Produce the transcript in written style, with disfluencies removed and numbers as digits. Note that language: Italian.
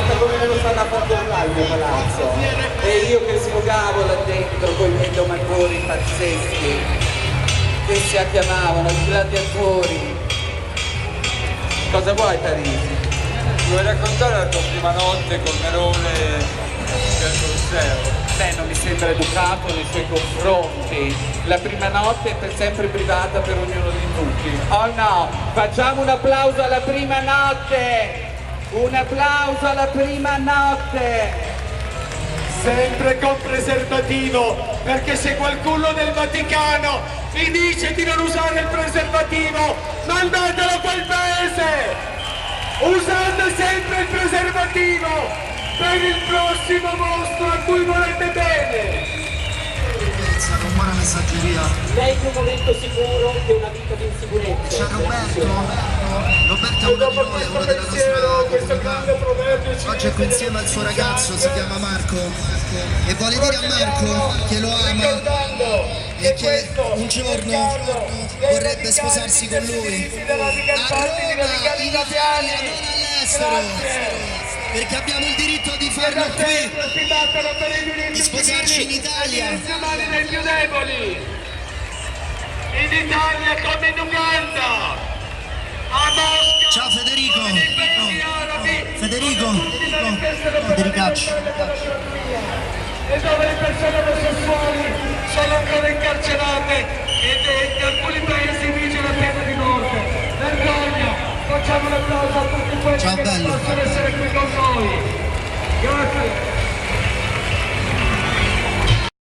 guarda come me lo stanno a controllare il mio palazzo. E io che sfogavo là dentro con i miei domatori pazzeschi, che si chiamavano i gladiatori. Cosa vuoi, Parisi? Vuoi raccontare la tua prima notte con Nerone del Colosseo? Beh, non mi sembra educato nei suoi confronti. La prima notte è per sempre privata per ognuno di tutti. Oh no, facciamo un applauso alla prima notte! Un applauso alla prima notte! Sempre con preservativo, perché se qualcuno del Vaticano vi dice di non usare il preservativo, mandatelo a quel paese! Usate sempre il preservativo per il prossimo mostro a cui volete bene! Una buona messaggeria. Meglio un momento sicuro che una vita di insicurezza. C'è Roberto è uno di noi, è uno della nostra comunità. Oggi è qui insieme al suo ragazzo, si chiama Marco, e vuole dire a Marco che lo ama e che un giorno vorrebbe sposarsi con lui. A Roma, in Italia, non all'estero. Perché abbiamo il diritto di farlo qui, di sposarci in Italia. Dei più deboli, in Italia come in Uganda, a Mosca. Ciao Federico. Federicaccio. E dove le persone omosessuali sono ancora incarcerate ed in alcuni paesi